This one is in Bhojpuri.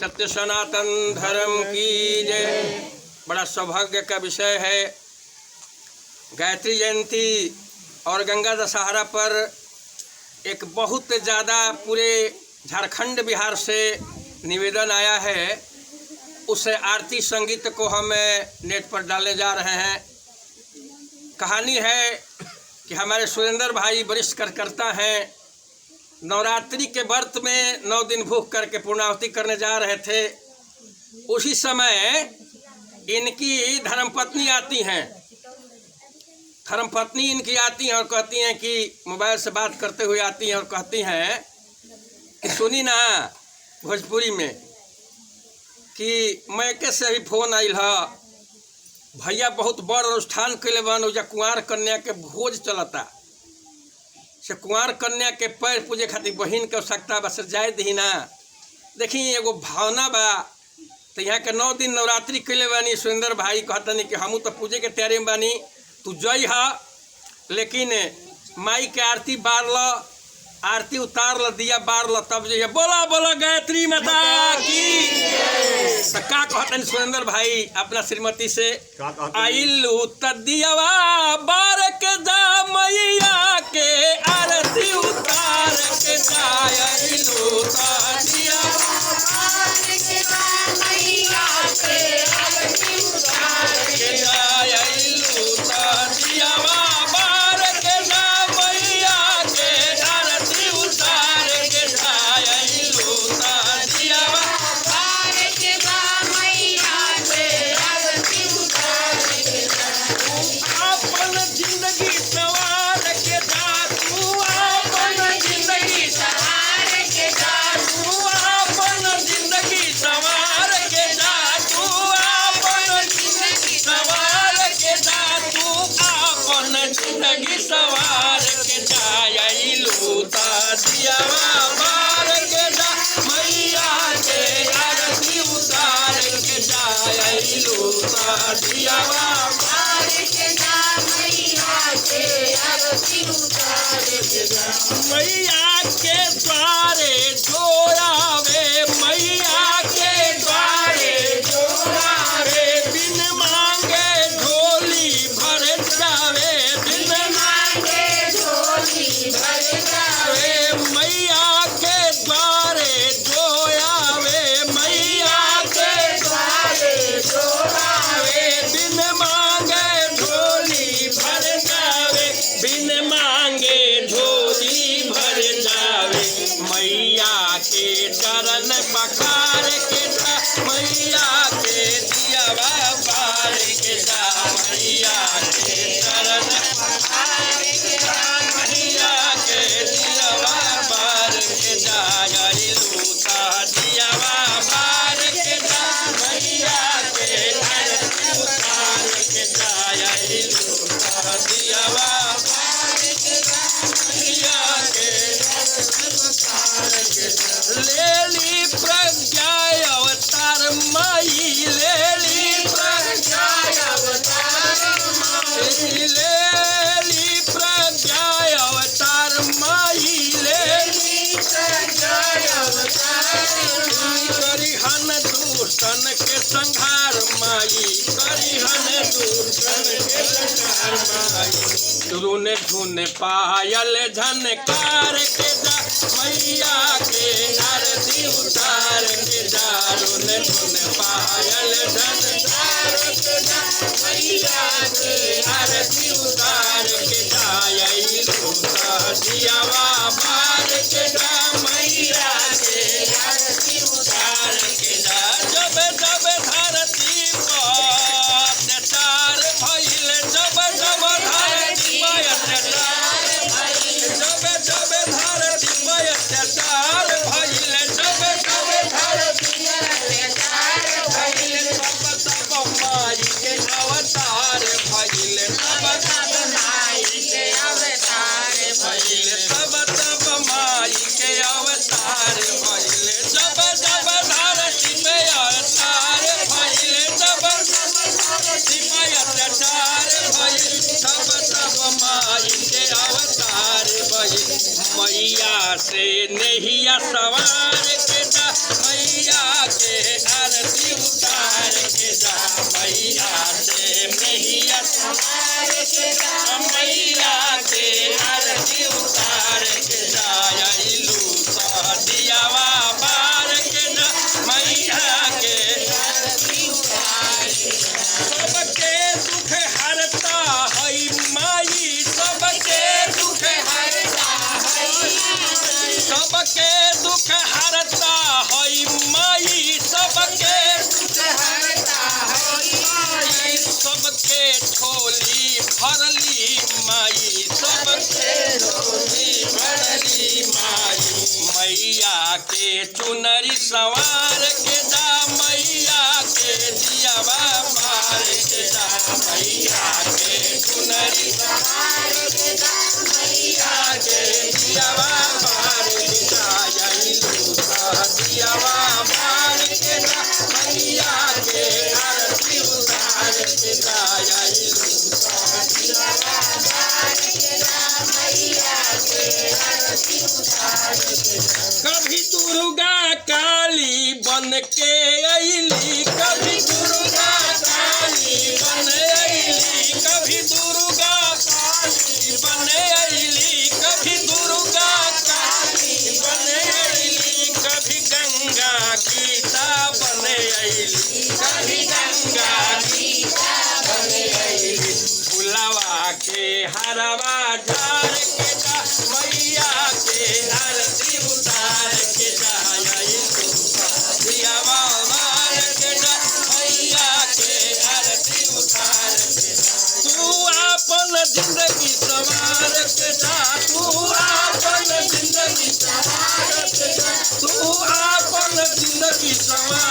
सत्य सनातन धर्म की जय। बड़ा सौभाग्य का विषय है। गायत्री जयंती और गंगा दशहरा पर एक बहुत ज़्यादा पूरे झारखंड बिहार से निवेदन आया है। उस आरती संगीत को हम नेट पर डालने जा रहे हैं। कहानी है कि हमारे सुरेंद्र भाई वरिष्ठ कार्यकर्ता हैं, नवरात्रि के व्रत में 9 दिन भूख करके पूर्णाहुति करने जा रहे थे। उसी समय इनकी धर्मपत्नी आती हैं। धर्मपत्नी इनकी आती हैं और कहती हैं कि मोबाइल से बात करते हुए आती हैं और कहती हैं कि सुनी ना भोजपुरी में कि मैके से भी फोन आइल है, भैया बहुत बड़ अनुष्ठान कैले बन, ओजा कुंवार कन्या के भोज चलता, से कुंवार कन्या के पैर पूजे खातिर बहिन के आवश्यकता बस जाए दी ना। देखी एगो भावना बा। तो यहाँ के 9 दिन नवरात्रि कैले बानी। सुरेंद्र भाई कहतनी कि हमू तो पूजे के तैयारी में बानी, तू जई हा, लेकिन माई के आरती बार ल, आरती उतार ल, दिया बार ल, तब जो बोला बोला गायत्री माता की। तो का कहतन सुरेंद्र भाई अपना श्रीमती से, आइलू तदियावा बार के जा मैया के आरती उतार के जाय, आइलू तदियावा बार के जा मैया के आरती उतार के जाय, आइलू तदियावा बार के जा मैया के आरती उतार के जाय, आइलू तदियावा बार के जा मैया के आरती उतार के जाय। अपन जिंदगी सवार के जा, तू अपन जिंदगी सवार के जा, तू अपन जिंदगी सवार के जा, तू अपन जिंदगी सवार के जा, तू अपन जिंदगी सवार के जा, आइलू तदियावा बार के जा मैया के आरती उतार के जा, आइलू तदियावा बार के जा मैया के आरती उतार के जा। मैया के द्वारे जोड़ावे, मैया के द्वारे जोड़ावे, बिन मांगे झोली भर जावे, बिन मांगे झोली भर जावे, मैया के द्वारे जोड़ावे, मैया के द्वारे जोड़ावे, बिन मांगे झोली भर जावे, बिन मांगे झोली भर जावे। मैया के चरण पखार के जा, मैया के दियावा बार के जा, मैया के चरण पखार के जा, मैया के दियावा बार के जा, आइलू तदियावा बार के जा मैया के आरती उतार के जा, आइलू तदियावा बार के जा मैया के आरती उतार के जा। लेली प्रज्ञा अवतार माई, लेली प्रज्ञा अवतार माई, लेली प्रज्ञा अवतार माई, लेली प्रज्ञा अवतार माई, करिहन दुष्टन के संहार माई, करिहन दुष्टन के संहार माई। धुन धुन पायल झनकार के जा मैया के आरती उतार के जा, धुन धुन पायल झनकार के जा मैया के आरती उतार के जा, आइलू तदियावा बार के जा मैया के आरती उतार के जा। जब जब धरती पर अत्याचार भइल, जब जब धरती पर अत्याचार भइल, जब जब धरती पर अत्याचार भइल, जब जब धरती पर अत्याचार भइल, तब तब माई के अवतार भइल, तब तब माई के अवतार भइल, तब तब माई के अवतार भइल, जब जब धरती पे अवतार भइल, जब जब धरती पे अत्याचार भइल, तब तब माई के अवतार भइल। मैया से नैया सवार के जा मैया के मैया से मैया मैया के आरती उतार के जाइलू दियावा बार के ना मैया के सबके दुख हरता है माई सबके दुख हरता है सबके दुख हरता है माई सबके दुख हरता है सबके झोली भरली माई सबके झोली भरली माई मैया के चुनरी सवार के जा मैया के दियावा बार के जा मैया के चुनरी सवार के जा मैया के दियावा बार के जा आइलू दियावा बार के जा मैया के आरती उतार के जा आइलू दियावा बार के जा मैया के आरती उतार के जा कभी दुर्गा काली बन के अइली कभी दुर्गा काली बन अइली कभी दुर्गा काली बन अइली कभी दुर्गा काली बन अइली कभी गंगा गीता बन अइली कभी गंगा गीता बन अइली फुलवा के हरवा झाड़ के जा मैया के आरती उतार के जा आइलू दियावा बार के जा मैया के आरती उतार के जा तू अपन जिंदगी संवार के जा तू अपन जिंदगी संवार के जा तू अपन जिंदगी संवार